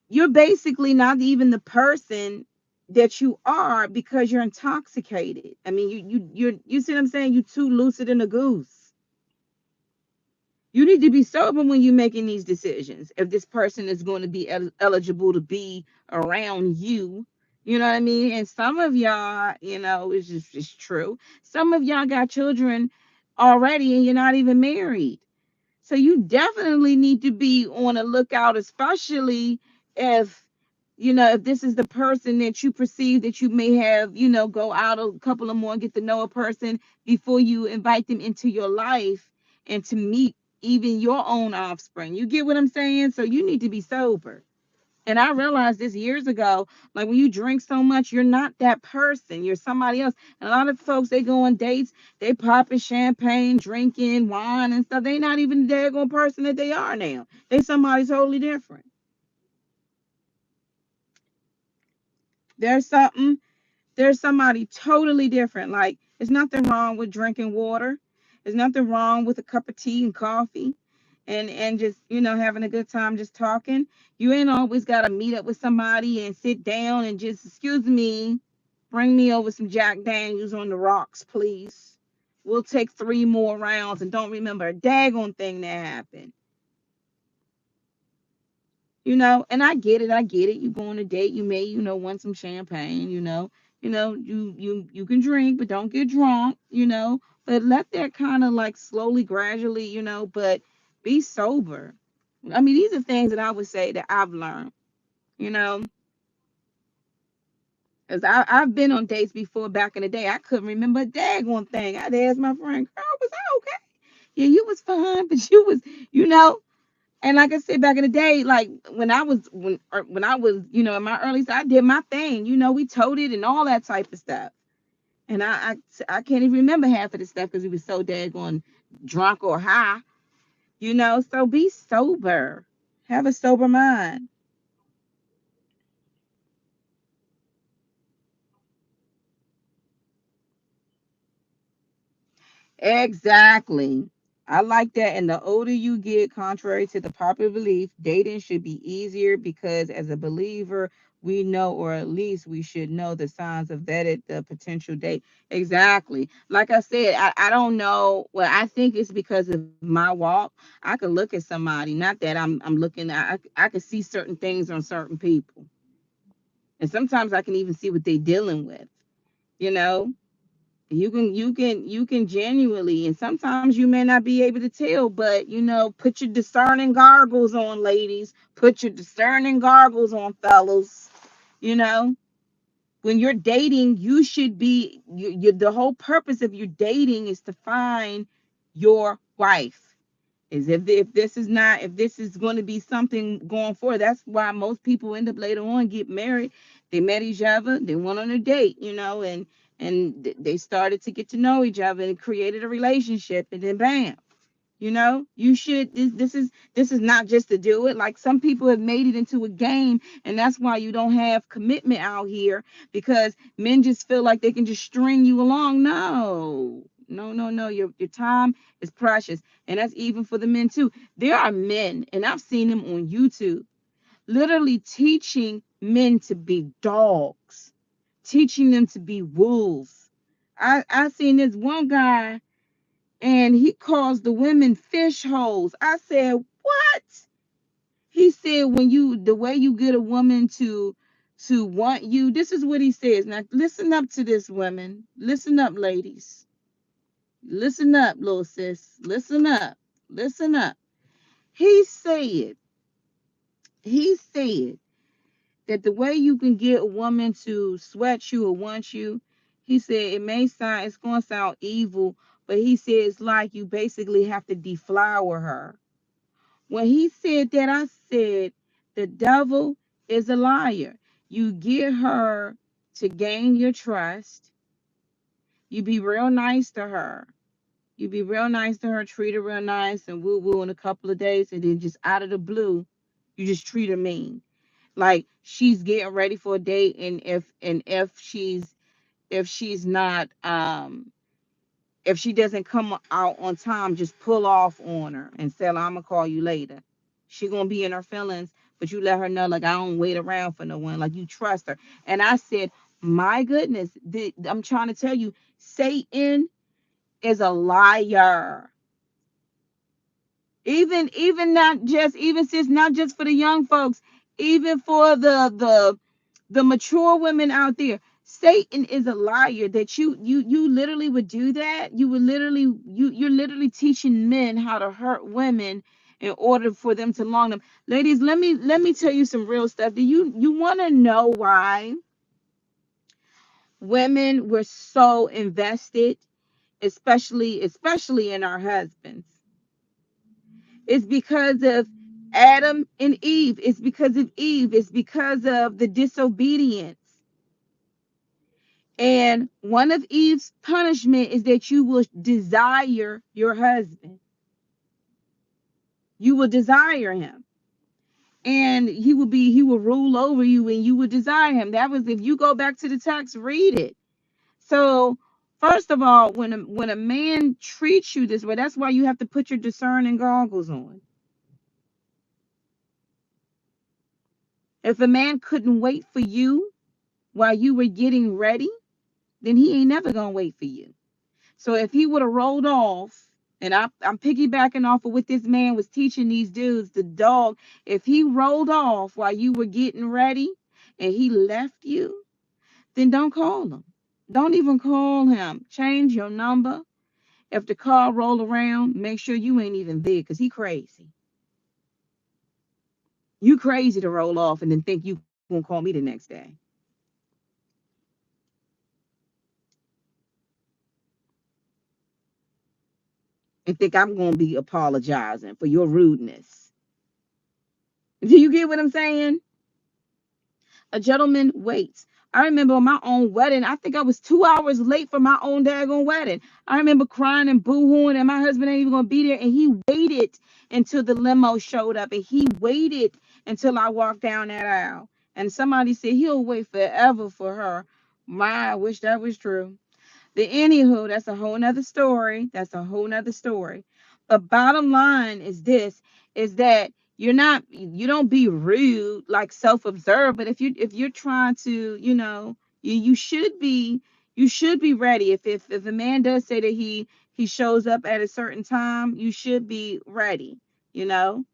you're basically not even the person that you are because you're intoxicated. I mean, you see what I'm saying? You too lucid in a goose. You need to be sober when you're making these decisions. If this person is going to be eligible to be around you, you know what I mean? And some of y'all, it's true. Some of y'all got children already and you're not even married. So you definitely need to be on a lookout, especially if, if this is the person that you perceive that you may have, go out a couple of more and get to know a person before you invite them into your life and to meet even your own offspring. You get what I'm saying? So you need to be sober. And I realized this years ago, like when you drink so much, you're not that person. You're somebody else. And a lot of folks, they go on dates, they popping champagne, drinking wine and stuff. They not even the daggone person that they are now. They somebody totally different. There's something, there's somebody totally different. Like, there's nothing wrong with drinking water. There's nothing wrong with a cup of tea and coffee and just, having a good time just talking. You ain't always got to meet up with somebody and sit down and just, excuse me, bring me over some Jack Daniels on the rocks, please. We'll take 3 more rounds and don't remember a daggone thing that happened. And I get it. You go on a date, you may, want some champagne, you can drink, but don't get drunk, but let that kind of like slowly, gradually, but be sober. I mean, these are things that I would say that I've learned, you know, because I've been on dates before back in the day. I couldn't remember a daggone thing. I'd ask my friend, girl, was I okay? Yeah, you was fine, but you was, you know, And like I said back in the day, like when I was, in my early, I did my thing. We toted and all that type of stuff. And I can't even remember half of the stuff because we was so daggone drunk or high. So be sober, have a sober mind. Exactly. I like that. And the older you get, contrary to the popular belief, dating should be easier because as a believer, we know, or at least we should know the signs of vetted the potential date. Exactly. Like I said, I don't know. Well, I think it's because of my walk. I could look at somebody, not that I'm looking at, I could see certain things on certain people. And sometimes I can even see what they're dealing with, you know? You can genuinely, and sometimes you may not be able to tell, but put your discerning goggles on, ladies. Put your discerning goggles on, fellas. you know when you're dating, you should be the whole purpose of your dating is to find your wife. Is if this is going to be something going forward. That's why most people end up later on get married. They met each other, they went on a date, and they started to get to know each other and created a relationship, and then bam. You should, this is not just to do it. Like, some people have made it into a game, and that's why you don't have commitment out here, because men just feel like they can just string you along. No, no, no, no. Your time is precious, and that's even for the men too. There are men, and I've seen them on YouTube, literally teaching men to be dogs, teaching them to be wolves. I seen this one guy, and he calls the women fish holes. I said, what? He said, the way you get a woman to want you, this is what he says. Now listen up to this, women. Listen up, ladies. Listen up, little sis. Listen up. Listen up. He said, he said that the way you can get a woman to sweat you or want you, he said it's gonna sound evil, but he said it's like you basically have to deflower her. When he said that, I said, the devil is a liar. You get her to gain your trust. You be real nice to her. You be real nice to her, treat her real nice and woo woo in a couple of days, and then just out of the blue, you just treat her mean. Like, she's getting ready for a date, and if she's not if she doesn't come out on time, just pull off on her and say, I'm gonna call you later. She gonna be in her feelings, but you let her know, like, I don't wait around for no one. Like, you trust her. And I said, my goodness, I'm trying to tell you, Satan is a liar. Even not just, even since, not just for the young folks, even for the mature women out there. Satan is a liar. That you literally would do that. You're literally teaching men how to hurt women in order for them to long them. Ladies, let me tell you some real stuff. Do you want to know why women were so invested, especially in our husbands? It's because of Adam and Eve. It's because of Eve. It's because of the disobedience. And one of Eve's punishment is that you will desire your husband. You will desire him. And he will rule over you and you will desire him. That was, if you go back to the text, read it. So first of all, when a man treats you this way, that's why you have to put your discerning goggles on. If a man couldn't wait for you while you were getting ready, then he ain't never gonna wait for you. So if he would have rolled off, and I'm piggybacking off of what this man was teaching these dudes, the dog, if he rolled off while you were getting ready and he left you, then don't call him. Don't even call him. Change your number. If the car roll around, make sure you ain't even there, because he crazy. You crazy to roll off and then think you gonna call me the next day. And think I'm gonna be apologizing for your rudeness. Do you get what I'm saying? A gentleman waits. I remember on my own wedding, I think I was 2 hours late for my own daggone wedding. I remember crying and boo-hooing, and my husband ain't even gonna be there. And he waited until the limo showed up, and he waited until I walked down that aisle. And somebody said he'll wait forever for her. My, I wish that was true. The anywho, that's a whole nother story. That's a whole nother story. But bottom line is this, is that you don't be rude, like self-observe, but if you're trying to, you should be ready. If a man does say that he shows up at a certain time, you should be ready, you know.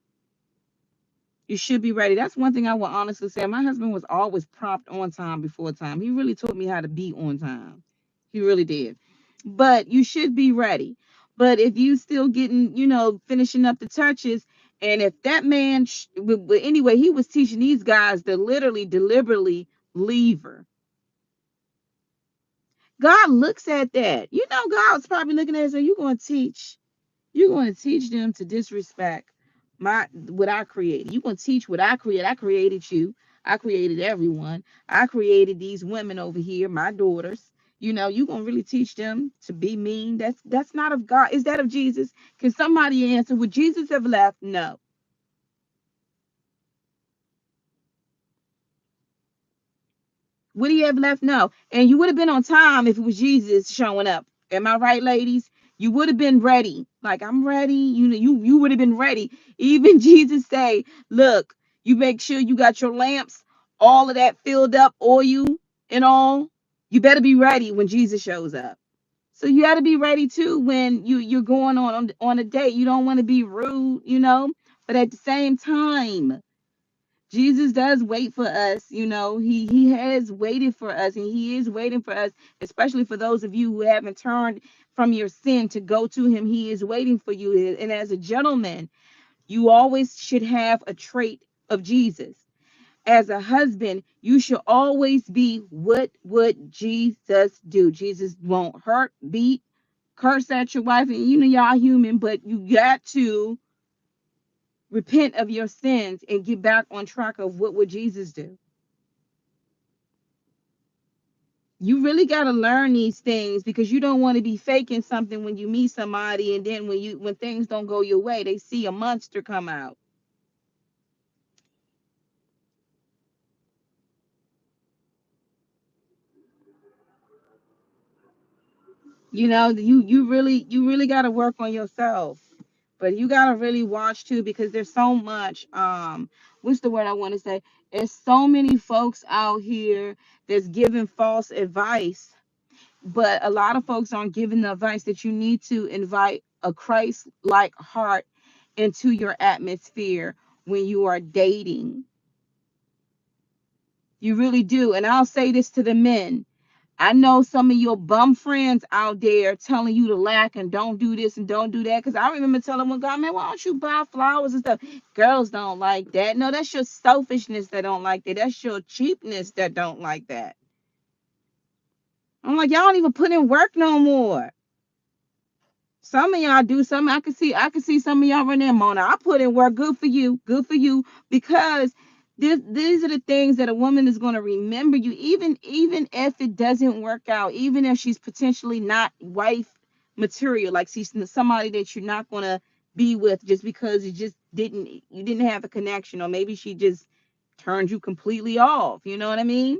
You should be ready. That's one thing I will honestly say. My husband was always prompt on time before time. He really taught me how to be on time. He really did. But you should be ready. But if you still getting, finishing up the touches, and if that man, but anyway, he was teaching these guys to literally, deliberately leave her. God looks at that. God's probably looking at it and saying, you're going to teach them to disrespect what I created. You're going to teach what I created. I created you. I created everyone. I created these women over here, my daughters. You're going to really teach them to be mean. That's not of God. Is that of Jesus? Can somebody answer? Would Jesus have left? No. Would he have left? No. And you would have been on time if it was Jesus showing up. Am I right, ladies? You would have been ready. Like, I'm ready. You would have been ready. Even Jesus say, look, you make sure you got your lamps, all of that filled up, oil and all. You better be ready when Jesus shows up. So you got to be ready too when you're going on a date. You don't want to be rude, but at the same time, Jesus does wait for us, he has waited for us, and he is waiting for us, especially for those of you who haven't turned from your sin to go to him. He is waiting for you. And as a gentleman, you always should have a trait of Jesus. As a husband, you should always be, what would Jesus do? Jesus won't hurt, beat, curse at your wife, and y'all human, but you got to repent of your sins and get back on track of what would Jesus do. You really got to learn these things, because you don't want to be faking something when you meet somebody, and then when things don't go your way, they see a monster come out. You really got to work on yourself, but you got to really watch too, because there's so much what's the word I want to say, there's so many folks out here that's giving false advice, but a lot of folks aren't giving the advice that you need to invite a Christ-like heart into your atmosphere when you are dating. You really do. And I'll say this to the men. I know some of your bum friends out there telling you to lack and don't do this and don't do that. Because I remember telling one guy, man, why don't you buy flowers and stuff? Girls don't like that. No, that's your selfishness that don't like that. That's your cheapness that don't like that. I'm like, y'all don't even put in work no more. Some of y'all do some. I can see some of y'all right there, Mona. I put in work. Good for you. Good for you. Because these are the things that a woman is going to remember you, even if it doesn't work out, even if she's potentially not wife material, like she's somebody that you're not going to be with just because you didn't have a connection, or maybe she just turned you completely off. You know what I mean?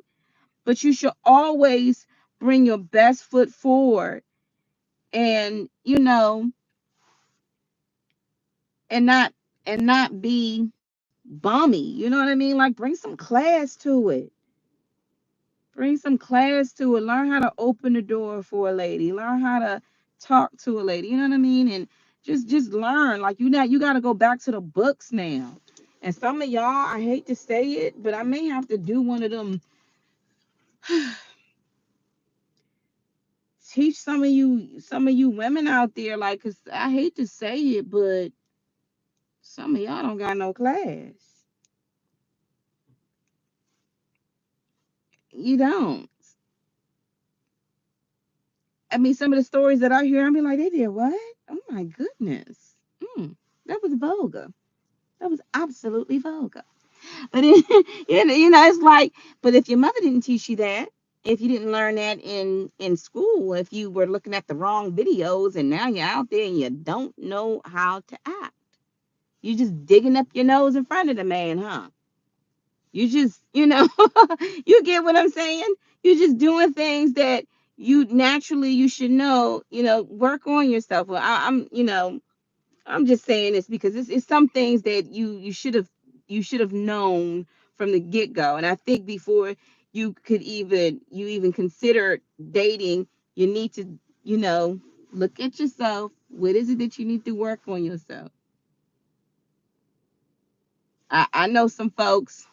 But you should always bring your best foot forward, and and not be bummy. You know what I mean? Like, bring some class to it. Bring some class to it. Learn how to open the door for a lady. Learn how to talk to a lady. You know what I mean? And just learn. Like, you got to go back to the books now. And some of y'all, I hate to say it, but I may have to do one of them. Teach some of you women out there, like, cause I hate to say it, but some of y'all don't got no class. You don't. I mean, some of the stories that I hear, I be like, they did what? Oh my goodness. That was vulgar. That was absolutely vulgar. But it's like, but if your mother didn't teach you that, if you didn't learn that in school, if you were looking at the wrong videos and now you're out there and you don't know how to act, you just digging up your nose in front of the man, huh? You just, you get what I'm saying? You're just doing things that you should know, work on yourself. Well, I'm just saying this because it's some things that you should have known from the get-go. And I think before you even consider dating, you need to, look at yourself. What is it that you need to work on yourself? I know some folks.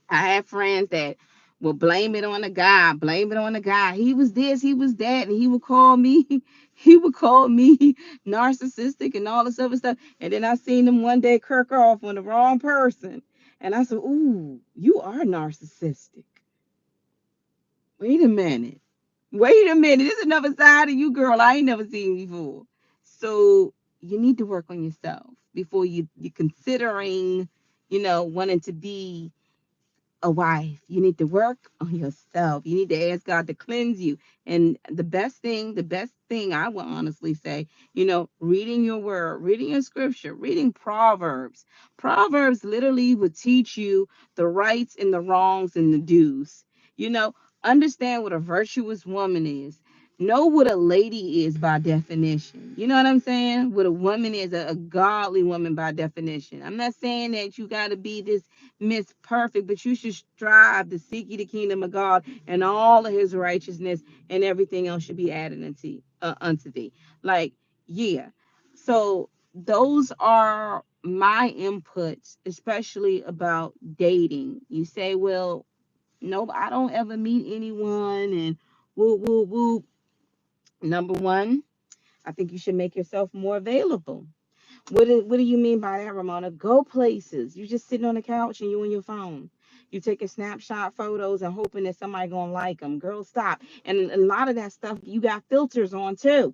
I have friends that will blame it on the guy, blame it on the guy. He was this, he was that, and he would call me, he would call me narcissistic and all this other stuff. And then I seen him one day kirk off on the wrong person. And I said, ooh, you are narcissistic. Wait a minute. Wait a minute. There's another side of you, girl, I ain't never seen before. So you need to work on yourself before you considering, wanting to be a wife. You need to work on yourself. You need to ask God to cleanse you. And the best thing I will honestly say, reading your word, reading your scripture, reading Proverbs. Proverbs literally would teach you the rights and the wrongs and the do's. You know, understand what a virtuous woman is. Know what a lady is by definition. You know what I'm saying? What a woman is, a godly woman by definition. I'm not saying that you got to be this Miss Perfect, but you should strive to seek ye the kingdom of God and all of his righteousness, and everything else should be added unto thee. Like, yeah. So those are my inputs, especially about dating. You say, well, nope, I don't ever meet anyone, and woo, woo, woo. Number one, I think you should make yourself more available. What do you mean by that, Ramona? Go places. You just sitting on the couch and you on your phone. You taking snapshot photos and hoping that somebody gonna like them. Girl, stop. And a lot of that stuff you got filters on too.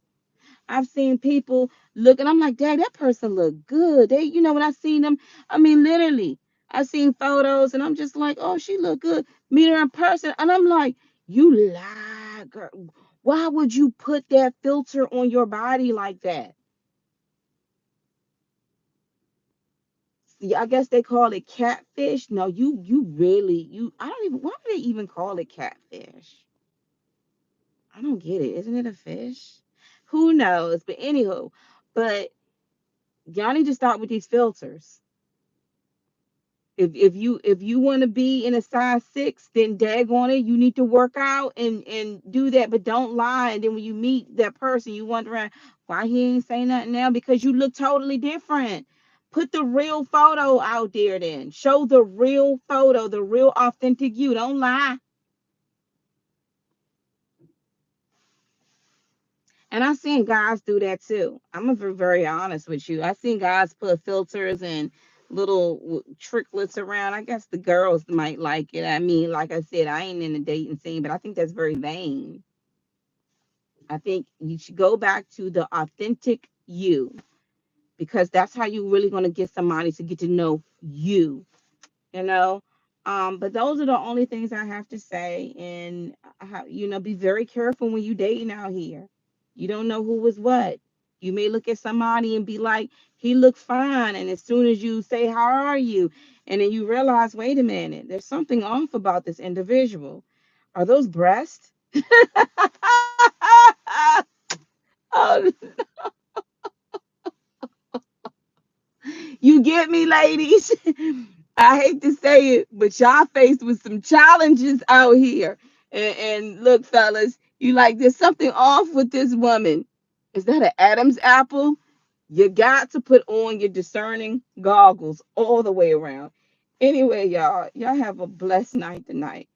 I've seen people look, and I'm like, Dad, that person look good. When I seen them, I mean, literally, I seen photos, and I'm just like, oh, she look good. Meet her in person, and I'm like, you lie, girl. Why would you put that filter on your body like that? Yeah, I guess they call it catfish. No, you really I don't even, why do they even call it catfish? I don't get it. Isn't it a fish? Who knows? But anywho, but y'all need to start with these filters. If you want to be in a size 6, then daggone it, you need to work out and do that, but don't lie. And then when you meet that person, you wondering why he ain't saying nothing now, because you look totally different. Put the real photo out there, then show the real photo, the real authentic you. Don't lie. And I've seen guys do that too. I'm gonna be very honest with you. I've seen guys put filters and little tricklets around. I guess the girls might like it. I mean, like I said, I ain't in the dating scene, but I think that's very vain. I think you should go back to the authentic you, because that's how you really going to get somebody to get to know you, you know. But those are the only things I have to say. And be very careful when you dating out here. You don't know who is what. You may look at somebody and be like, he looked fine, and as soon as you say, how are you, and then you realize, wait a minute, there's something off about this individual. Are those breasts? Oh, you get me, ladies? I hate to say it, but y'all faced with some challenges out here. And look, fellas, you like, there's something off with this woman. Is that an Adam's apple? You got to put on your discerning goggles all the way around. Anyway, y'all have a blessed night tonight.